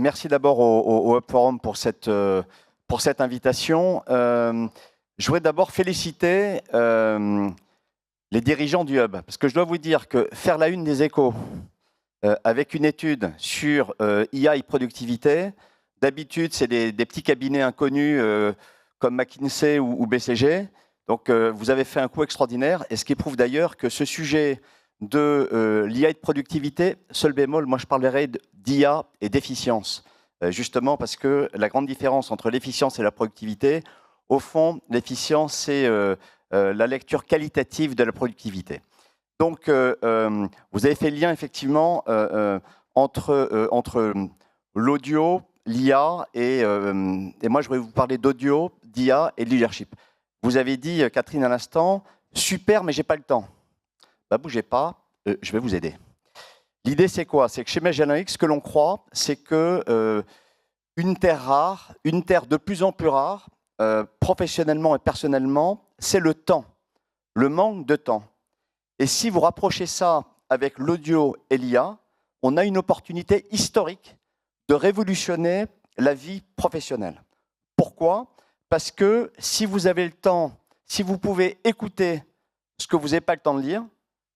merci d'abord au Hub Forum pour cette invitation. Je voudrais d'abord féliciter les dirigeants du Hub, parce que je dois vous dire que faire la une des Échos avec une étude sur IA et productivité, d'habitude, c'est des petits cabinets inconnus comme McKinsey ou BCG. Donc, vous avez fait un coup extraordinaire, et ce qui prouve d'ailleurs que ce sujet de l'IA et de productivité, seul bémol, moi je parlerai d'IA et d'efficience, justement parce que la grande différence entre l'efficience et la productivité, au fond, l'efficience, c'est la lecture qualitative de la productivité. Donc, vous avez fait le lien effectivement entre l'audio, l'IA, et moi je voudrais vous parler d'audio, d'IA et de leadership. Vous avez dit, Catherine, à l'instant, super, mais j'ai pas le temps. Bah, bougez pas, je vais vous aider. L'idée, c'est quoi? C'est que chez Magellan X, ce que l'on croit, c'est que une terre rare, une terre de plus en plus rare, professionnellement et personnellement, c'est le temps, le manque de temps. Et si vous rapprochez ça avec l'audio et l'IA, on a une opportunité historique de révolutionner la vie professionnelle. Pourquoi? Parce que si vous avez le temps, si vous pouvez écouter ce que vous n'avez pas le temps de lire,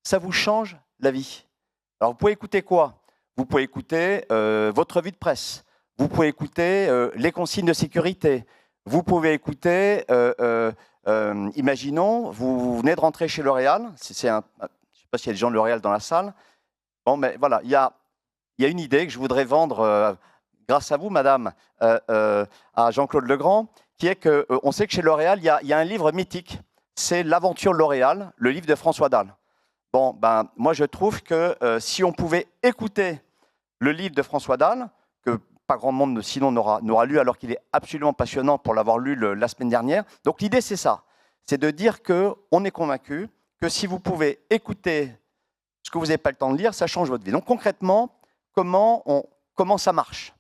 ça vous change la vie. Alors, vous pouvez écouter quoi? Vous pouvez écouter votre revue de presse. Vous pouvez écouter les consignes de sécurité. Vous pouvez écouter, imaginons, vous venez de rentrer chez L'Oréal. Je ne sais pas s'il y a des gens de L'Oréal dans la salle. Bon, mais voilà, il y a une idée que je voudrais vendre, grâce à vous, madame, à Jean-Claude Legrand, qui est qu'on sait que chez L'Oréal, il y a un livre mythique. C'est L'Aventure L'Oréal, le livre de François Dalle. Bon, ben, moi, je trouve que si on pouvait écouter le livre de François Dalle, que pas grand monde sinon n'aura lu, alors qu'il est absolument passionnant pour l'avoir lu la semaine dernière. Donc, l'idée, c'est ça. C'est de dire qu'on est convaincu que si vous pouvez écouter ce que vous n'avez pas le temps de lire, ça change votre vie. Donc, concrètement, comment ça marche?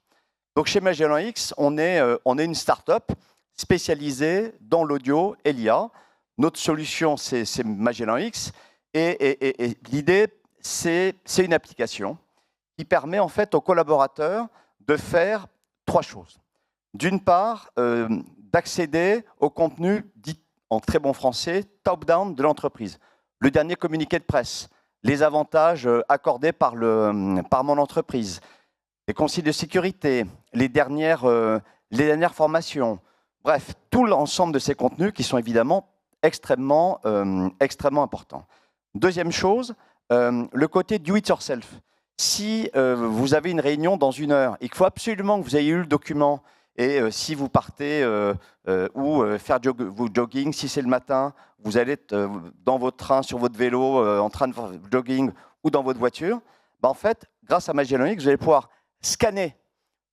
Donc, chez Magellan X, on est une start-up spécialisée dans l'audio et l'IA. Notre solution, c'est Magellan X. Et l'idée, c'est une application qui permet en fait aux collaborateurs de faire trois choses. D'une part, d'accéder au contenu dit en très bon français top-down de l'entreprise. Le dernier communiqué de presse, les avantages accordés par mon entreprise, les consignes de sécurité, les dernières formations. Bref, tout l'ensemble de ces contenus qui sont évidemment extrêmement importants. Deuxième chose, le côté do it yourself. Si vous avez une réunion dans 1 heure et qu'il faut absolument que vous ayez eu le document, et si vous partez faire vous jogging, si c'est le matin, vous allez être dans votre train, sur votre vélo, en train de faire jogging ou dans votre voiture, ben en fait, grâce à Magellan X, vous allez pouvoir scanner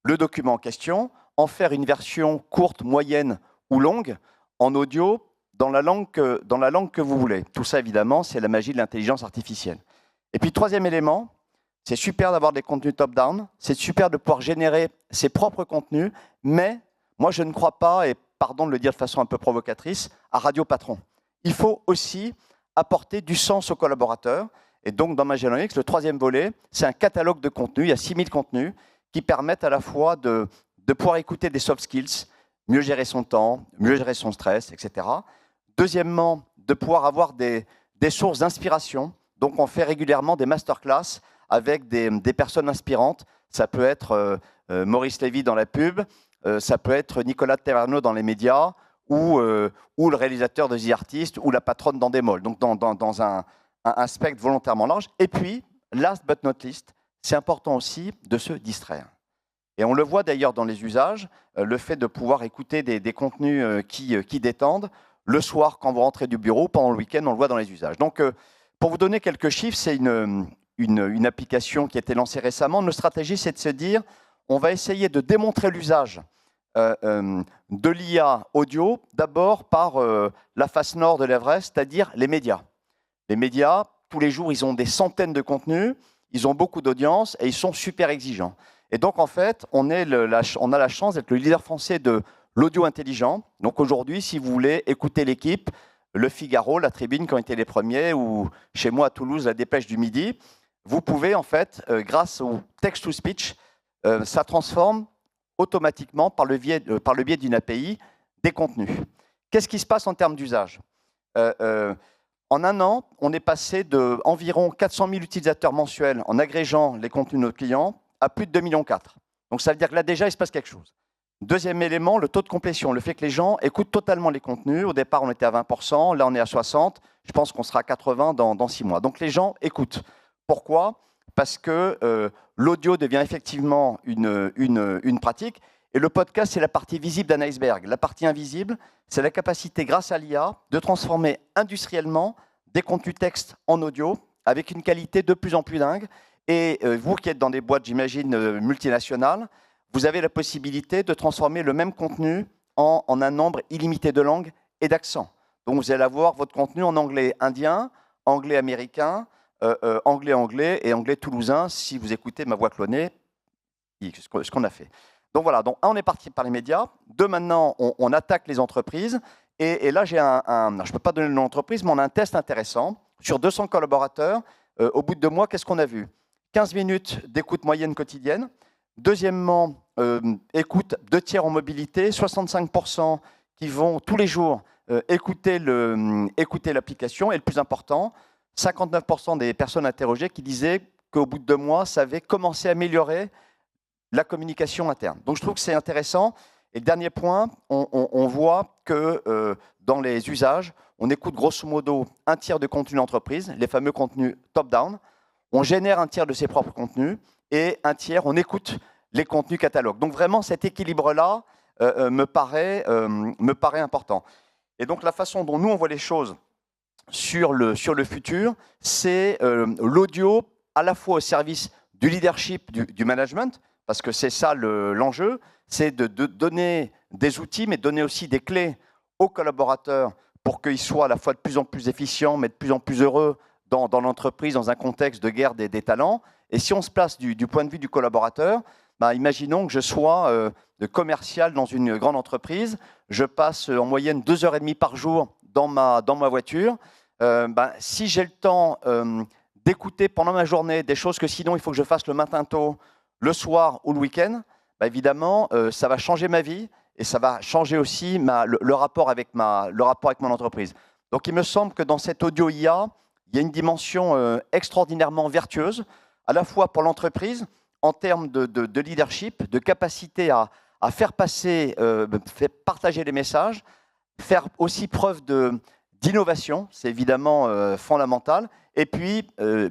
le document en question, en faire une version courte, moyenne ou longue, en audio, dans la langue que vous voulez. Tout ça, évidemment, c'est la magie de l'intelligence artificielle. Et puis, troisième élément, c'est super d'avoir des contenus top-down, c'est super de pouvoir générer ses propres contenus, mais moi, je ne crois pas, et pardon de le dire de façon un peu provocatrice, à Radio Patron. Il faut aussi apporter du sens aux collaborateurs. Et donc, dans Magellan X, le troisième volet, c'est un catalogue de contenus. Il y a 6000 contenus qui permettent à la fois de pouvoir écouter des soft skills, mieux gérer son temps, mieux gérer son stress, etc. Deuxièmement, de pouvoir avoir des sources d'inspiration. Donc, on fait régulièrement des masterclass avec des personnes inspirantes. Ça peut être Maurice Lévy dans la pub, ça peut être Nicolas Taverneau dans les médias, ou le réalisateur de The Artist, ou la patronne d'Endemol. Donc, dans un spectre volontairement large. Et puis, last but not least, c'est important aussi de se distraire. Et on le voit d'ailleurs dans les usages, le fait de pouvoir écouter des contenus qui détendent. Le soir, quand vous rentrez du bureau, pendant le week-end, on le voit dans les usages. Donc, pour vous donner quelques chiffres, c'est une application qui a été lancée récemment. Notre stratégie, c'est de se dire, on va essayer de démontrer l'usage de l'IA audio, d'abord par la face nord de l'Everest, c'est-à-dire les médias. Les médias, tous les jours, ils ont des centaines de contenus, ils ont beaucoup d'audience et ils sont super exigeants. Et donc, en fait, on a la chance d'être le leader français de l'audio intelligent. Donc, aujourd'hui, si vous voulez écouter l'équipe, Le Figaro, La Tribune, qui ont été les premiers, ou chez moi à Toulouse, La Dépêche du Midi, vous pouvez, en fait, grâce au text-to-speech, ça transforme automatiquement, par le biais d'une API, des contenus. Qu'est-ce qui se passe en termes d'usage? En un an, on est passé d'environ 400 000 utilisateurs mensuels en agrégeant les contenus de nos clients à plus de 2,4 millions. Donc ça veut dire que là déjà, il se passe quelque chose. Deuxième élément, le taux de complétion, le fait que les gens écoutent totalement les contenus. Au départ, on était à 20%, là on est à 60%, je pense qu'on sera à 80% dans 6 mois. Donc les gens écoutent. Pourquoi? Parce que l'audio devient effectivement une pratique, et le podcast, c'est la partie visible d'un iceberg. La partie invisible, c'est la capacité, grâce à l'IA, de transformer industriellement des contenus texte en audio, avec une qualité de plus en plus dingue. Et vous qui êtes dans des boîtes, j'imagine, multinationales, vous avez la possibilité de transformer le même contenu en un nombre illimité de langues et d'accents. Donc vous allez avoir votre contenu en anglais indien, anglais américain, anglais et anglais toulousain, si vous écoutez ma voix clonée, ce qu'on a fait. Donc voilà, donc un, on est parti par les médias. Deux, maintenant, on attaque les entreprises. Et là, j'ai je ne peux pas donner le nom d'entreprise, mais on a un test intéressant. Sur 200 collaborateurs, au bout de 2 mois, qu'est-ce qu'on a vu? 15 minutes d'écoute moyenne quotidienne. Deuxièmement, écoute 2 tiers en mobilité, 65% qui vont tous les jours écouter l'application. Et le plus important, 59% des personnes interrogées qui disaient qu'au bout de 2 mois, ça avait commencé à améliorer la communication interne. Donc je trouve que c'est intéressant. Et le dernier point, on voit que dans les usages, on écoute grosso modo 1 tiers de contenu d'entreprise, les fameux contenus top-down. On génère 1 tiers de ses propres contenus et 1 tiers, on écoute les contenus catalogues. Donc vraiment, cet équilibre-là me paraît important. Et donc la façon dont nous, on voit les choses sur le futur, c'est l'audio à la fois au service du leadership, du management, parce que c'est ça l'enjeu, c'est de donner des outils, mais donner aussi des clés aux collaborateurs pour qu'ils soient à la fois de plus en plus efficients, mais de plus en plus heureux dans l'entreprise, dans un contexte de guerre des talents. Et si on se place du point de vue du collaborateur, imaginons que je sois commercial dans une grande entreprise, je passe en moyenne 2h30 par jour dans ma voiture. Si j'ai le temps d'écouter pendant ma journée des choses que sinon il faut que je fasse le matin tôt, le soir ou le week-end, évidemment, ça va changer ma vie et ça va changer aussi le rapport avec mon entreprise. Donc il me semble que dans cette audio IA, il y a une dimension extraordinairement vertueuse, à la fois pour l'entreprise, en termes de leadership, de capacité à faire passer, faire partager les messages, faire aussi preuve d'innovation, c'est évidemment fondamental. Et puis,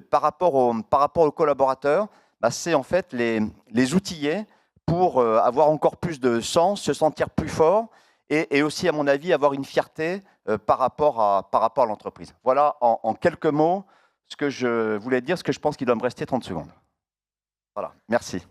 par rapport aux collaborateurs, c'est en fait les outiller pour avoir encore plus de sens, se sentir plus fort et aussi, à mon avis, avoir une fierté par rapport à l'entreprise. Voilà en quelques mots ce que je voulais dire, ce que je pense qu'il doit me rester 30 secondes. Voilà, merci.